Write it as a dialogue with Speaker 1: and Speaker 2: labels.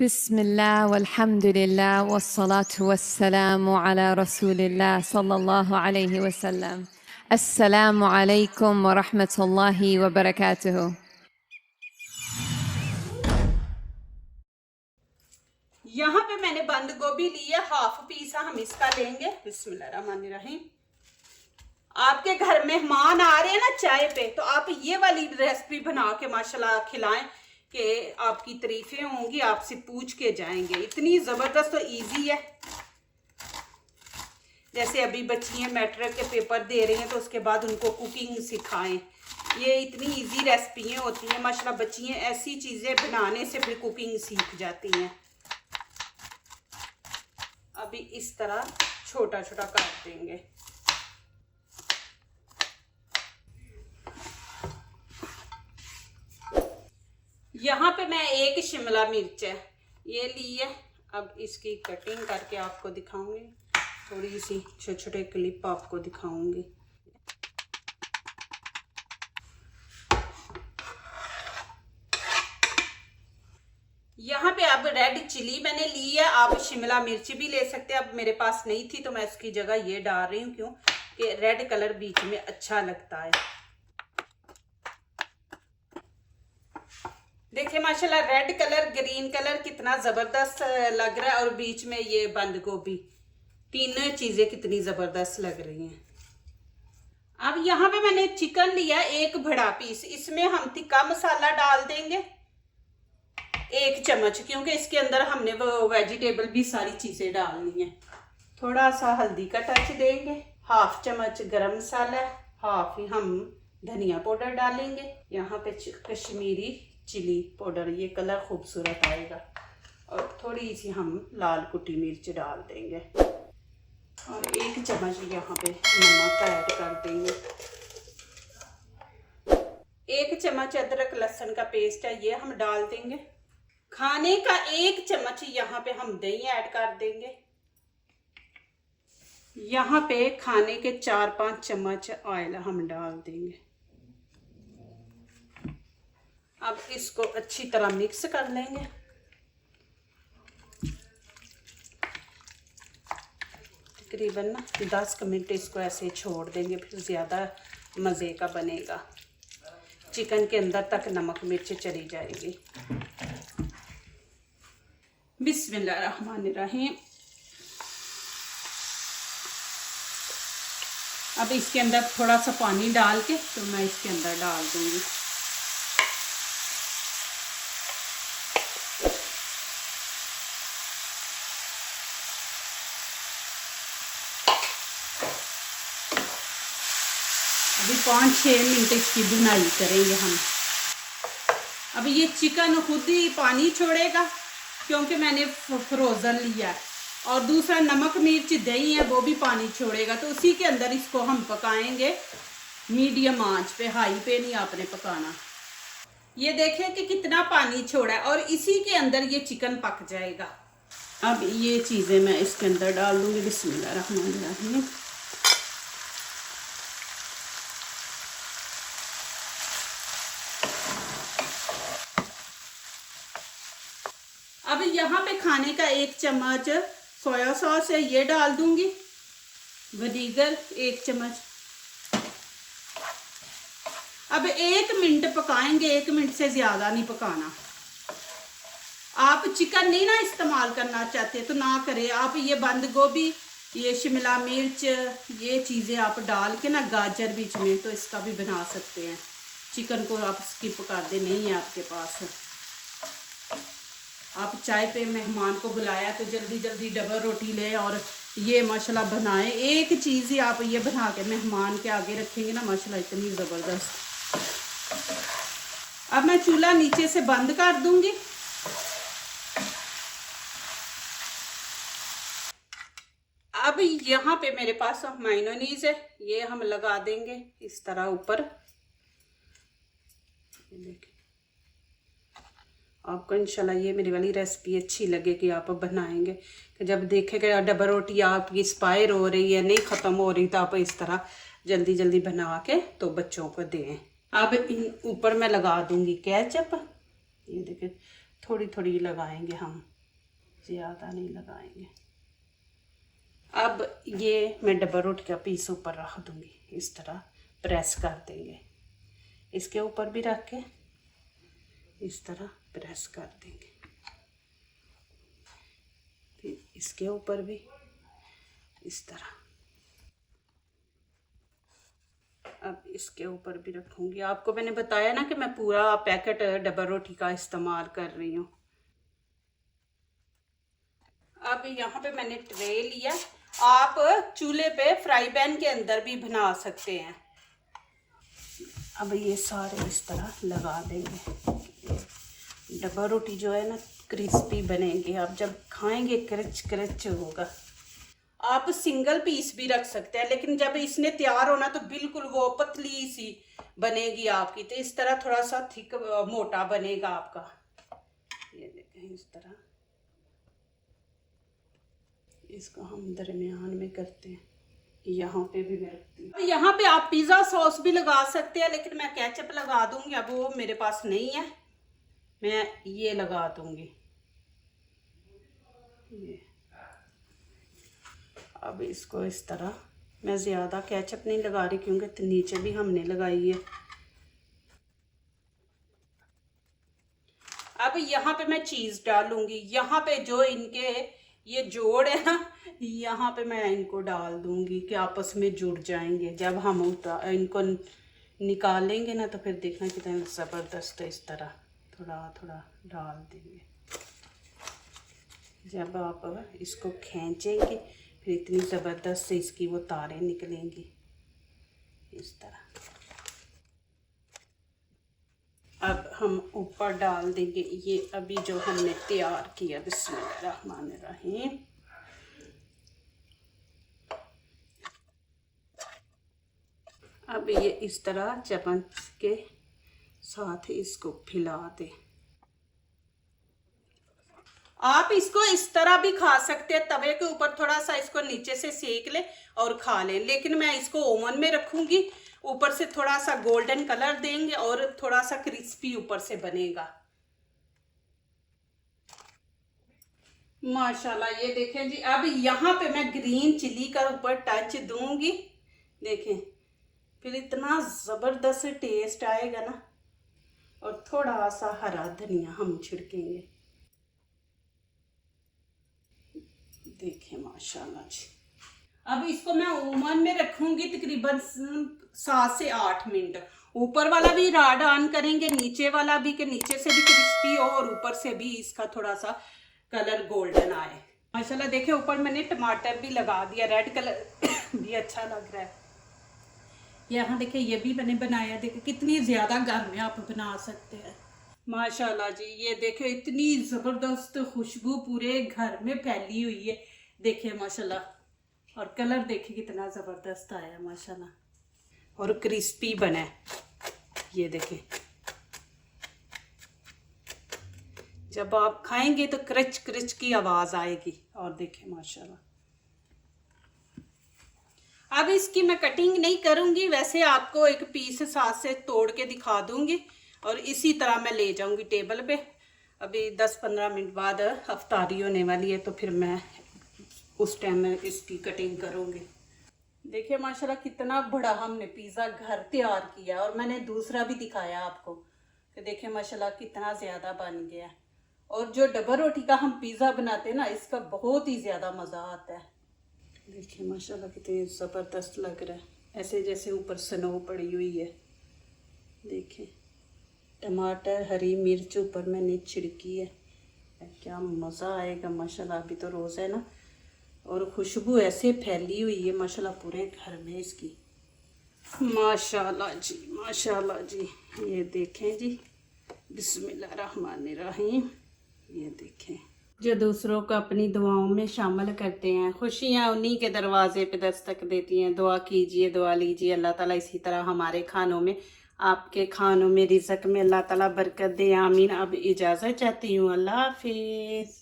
Speaker 1: बिस्मिल्लाह वल्हम्दुलिल्लाह वस्सलातु वस्सलामु अला रसूलिल्लाह सल्लल्लाहु अलैहि वसल्लम। अस्सलामु अलैकुम व रहमतुल्लाहि व बरकातुहू।
Speaker 2: यहाँ पे मैंने बंद गोभी ली है, हाफ पीस हम इसका लेंगे। बिस्मिल्लाहिर्रहमानिर्रहीम। आपके घर मेहमान आ रहे हैं ना चाय पे, तो आप ये वाली रेसिपी बना के माशाल्लाह खिलाएं कि आपकी तारीफें होंगी, आपसे पूछ के जाएंगे। इतनी ज़बरदस्त और इजी है। जैसे अभी बच्चियाँ मैट्रिक के पेपर दे रही हैं तो उसके बाद उनको कुकिंग सिखाएं। ये इतनी इजी रेसिपियाँ होती हैं माशाल्लाह। बच्चियाँ ऐसी चीज़ें बनाने से फिर कुकिंग सीख जाती हैं। अभी इस तरह छोटा छोटा काट देंगे। यहाँ पे मैं एक शिमला मिर्च है ये ली है। अब इसकी कटिंग करके आपको दिखाऊंगी। थोड़ी सी छोटे छोटे क्लिप आपको दिखाऊंगी। यहाँ पे अब रेड चिली मैंने ली है। आप शिमला मिर्च भी ले सकते हैं। अब मेरे पास नहीं थी तो मैं इसकी जगह ये डाल रही हूँ, क्यों कि रेड कलर बीच में अच्छा लगता है। देखिए माशाल्लाह रेड कलर ग्रीन कलर कितना जबरदस्त लग रहा है, और बीच में ये बंद गोभी, तीनों चीजें कितनी जबरदस्त लग रही हैं। अब यहाँ पे मैंने चिकन लिया एक बड़ा पीस। इसमें हम तिक्का मसाला डाल देंगे 1 चम्मच, क्योंकि इसके अंदर हमने वो वेजिटेबल भी सारी चीजें डालनी है। थोड़ा सा हल्दी का टच देंगे, हाफ चम्मच गरम मसाला, हाफ ही हम धनिया पाउडर डालेंगे। यहाँ पे कश्मीरी चिली पाउडर, ये कलर खूबसूरत आएगा। और थोड़ी सी हम लाल कुटी मिर्च डाल देंगे, और 1 चम्मच यहाँ पे नमक ऐड कर देंगे। 1 चम्मच अदरक लहसुन का पेस्ट है ये हम डाल देंगे। खाने का 1 चम्मच यहाँ पे हम दही ऐड कर देंगे। यहाँ पे खाने के 4-5 चम्मच ऑयल हम डाल देंगे। अब इसको अच्छी तरह मिक्स कर लेंगे। तकरीबन ना 10 मिनट इसको ऐसे छोड़ देंगे, फिर ज़्यादा मज़े का बनेगा। चिकन के अंदर तक नमक मिर्च चली जाएगी। बिस्मिल्लाहिर्रहमानिर्रहीम। अब इसके अंदर थोड़ा सा पानी डाल के तो मैं इसके अंदर डाल दूंगी। अभी 5-6 मिनट इसकी भुनाई करेंगे हम। अब ये चिकन खुद ही पानी छोड़ेगा, क्योंकि मैंने फ्रोज़न लिया है। और दूसरा नमक मिर्च दही है वो भी पानी छोड़ेगा, तो उसी के अंदर इसको हम पकाएंगे मीडियम आंच पे, हाई पे नहीं आपने पकाना। ये देखें कि कितना पानी छोड़ा है, और इसी के अंदर ये चिकन पक जाएगा। अब ये चीज़ें मैं इसके अंदर डाल दूंगी। बिस्मिल्लाहिर्रहमानिर्रहीम। अब यहाँ पे खाने का 1 चम्मच सोया सॉस है ये डाल दूंगी। विनेगर 1 चम्मच। अब 1 मिनट पकाएंगे, 1 मिनट से ज़्यादा नहीं पकाना। आप चिकन नहीं ना इस्तेमाल करना चाहते तो ना करें। आप ये बंद गोभी, ये शिमला मिर्च, ये चीज़ें आप डाल के ना, गाजर बीच में, तो इसका भी बना सकते हैं। चिकन को आप स्किप कर दे, नहीं है आपके पास। आप चाय पे मेहमान को बुलाया तो जल्दी जल्दी डबल रोटी ले और ये माशाल्लाह बनाएं। एक चीज़ ही आप ये बना के मेहमान के आगे रखेंगे ना, माशाल्लाह इतनी ज़बरदस्त। अब मैं चूल्हा नीचे से बंद कर दूंगी। अब यहाँ पे मेरे पास मायोनीज है, ये हम लगा देंगे इस तरह ऊपर। देखिए आपको इंशाल्लाह ये मेरी वाली रेसिपी अच्छी लगेगी, आप बनाएंगे कि जब देखेगा डबल रोटी आपकी एक्सपायर हो रही है, नहीं ख़त्म हो रही, तो आप इस तरह जल्दी जल्दी बना के तो बच्चों को दें। अब ऊपर मैं लगा दूंगी केचप। ये देखिए थोड़ी थोड़ी लगाएंगे हम। ज़्यादा नहीं लगाएंगे। अब ये मैं डब्बा रोटी का पीस ऊपर रख दूँगी, इस तरह प्रेस कर देंगे। इसके ऊपर भी रख के इस तरह प्रेस कर देंगे, फिर इसके ऊपर भी इस तरह। अब इसके ऊपर भी रखूँगी। आपको मैंने बताया ना कि मैं पूरा पैकेट डब्बा रोटी का इस्तेमाल कर रही हूँ। अब यहाँ पे मैंने ट्रे लिया। आप चूल्हे पे फ्राई पैन के अंदर भी बना सकते हैं। अब ये सारे इस तरह लगा देंगे। डब्बा रोटी जो है ना क्रिस्पी बनेगी, आप जब खाएंगे क्रच क्रच होगा। आप सिंगल पीस भी रख सकते हैं, लेकिन जब इसने तैयार होना तो बिल्कुल वो पतली सी बनेगी आपकी। तो इस तरह थोड़ा सा थिक मोटा बनेगा आपका। ये देखें इस तरह, इसको हम दरमियान में करते हैं। यहाँ पे भी मैं रखती हूँ। यहाँ पे आप पिज़्ज़ा सॉस भी लगा सकते हैं, लेकिन मैं केचप लगा दूंगी। अब वो मेरे पास नहीं है, मैं ये लगा दूंगी। ये अब इसको इस तरह, मैं ज़्यादा केचप नहीं लगा रही क्योंकि तो नीचे भी हमने लगाई है। अब यहाँ पे मैं चीज़ डालूंगी। यहाँ पे जो इनके ये जोड़ है ना, यहाँ पे मैं इनको डाल दूंगी कि आपस में जुड़ जाएंगे। जब हम इनको निकालेंगे ना तो फिर देखना कितना ज़बरदस्त है। इस तरह थोड़ा थोड़ा डाल देंगे। जब आप इसको खींचेंगे फिर इतनी ज़बरदस्त से इसकी वो तारें निकलेंगी इस तरह। अब हम ऊपर डाल देंगे ये अभी जो हमने तैयार किया। बिस्मिल्लाहिर्रहमानिर्रहीम। अब ये इस तरह चम्मच के साथ इसको फैला दें। आप इसको इस तरह भी खा सकते हैं, तवे के ऊपर थोड़ा सा इसको नीचे से सेक लें और खा लें। लेकिन मैं इसको ओवन में रखूंगी, ऊपर से थोड़ा सा गोल्डन कलर देंगे और थोड़ा सा क्रिस्पी ऊपर से बनेगा। माशाल्लाह, ये देखें जी। अब यहाँ पे मैं ग्रीन चिली का ऊपर टच दूंगी, देखें, फिर इतना ज़बरदस्त टेस्ट आएगा ना। और थोड़ा सा हरा धनिया हम छिड़केंगे, देखें माशाल्लाह जी। अब इसको मैं ओवन में रखूंगी तकरीबन 7 से 8 मिनट। ऊपर वाला भी राड ऑन करेंगे, नीचे वाला भी, कि नीचे से भी क्रिस्पी हो और ऊपर से भी इसका थोड़ा सा कलर गोल्डन आए। माशाल्लाह देखें, ऊपर मैंने टमाटर भी लगा दिया, रेड कलर भी अच्छा लग रहा है। यहाँ देखें, ये भी मैंने बनाया। देखें कितनी ज़्यादा घर में आप बना सकते हैं। माशाल्लाह जी, ये देखें इतनी ज़बरदस्त खुशबू पूरे घर में फैली हुई है। देखें माशाल्लाह, और कलर देखें कितना ज़बरदस्त आया माशाल्लाह, और क्रिस्पी बना है। ये देखें, जब आप खाएंगे तो क्रच क्रच की आवाज़ आएगी। और देखें माशाल्लाह। अब इसकी मैं कटिंग नहीं करूँगी, वैसे आपको एक पीस साथ से तोड़ के दिखा दूँगी और इसी तरह मैं ले जाऊँगी टेबल पे। अभी 10-15 मिनट बाद अफ्तारी होने वाली है, तो फिर मैं उस टाइम में इसकी कटिंग करूँगी। देखिए माशाल्लाह कितना बड़ा हमने पिज़्ज़ा घर तैयार किया, और मैंने दूसरा भी दिखाया आपको कि देखिए माशाल्लाह कितना ज़्यादा बन गया। और जो डबल रोटी का हम पिज़्ज़ा बनाते हैं ना, इसका बहुत ही ज़्यादा मज़ा आता है। देखिए माशाल्लाह कितनी ज़बरदस्त लग रहा है, ऐसे जैसे ऊपर स्नो पड़ी हुई है। देखिए टमाटर, हरी मिर्च ऊपर मैंने छिड़की है, क्या मज़ा आएगा माशाल्लाह। अभी तो रोज़ है ना, और खुशबू ऐसे फैली हुई है माशाल्लाह पूरे घर में इसकी। माशाल्लाह जी, माशाल्लाह जी। ये देखें जी, बिस्मिल्लाहिर्रहमानिर्रहीम। ये देखें, जो दूसरों को अपनी दुआओं में शामिल करते हैं, खुशियाँ उन्हीं के दरवाजे पे दस्तक देती हैं। दुआ कीजिए, दुआ लीजिए, अल्लाह ताला इसी तरह हमारे खानों में, आपके खानों में, रिज़्क़ में अल्लाह ताला बरकत दे, आमीन। अब इजाज़त चाहती हूँ, अल्लाह हाफिज़।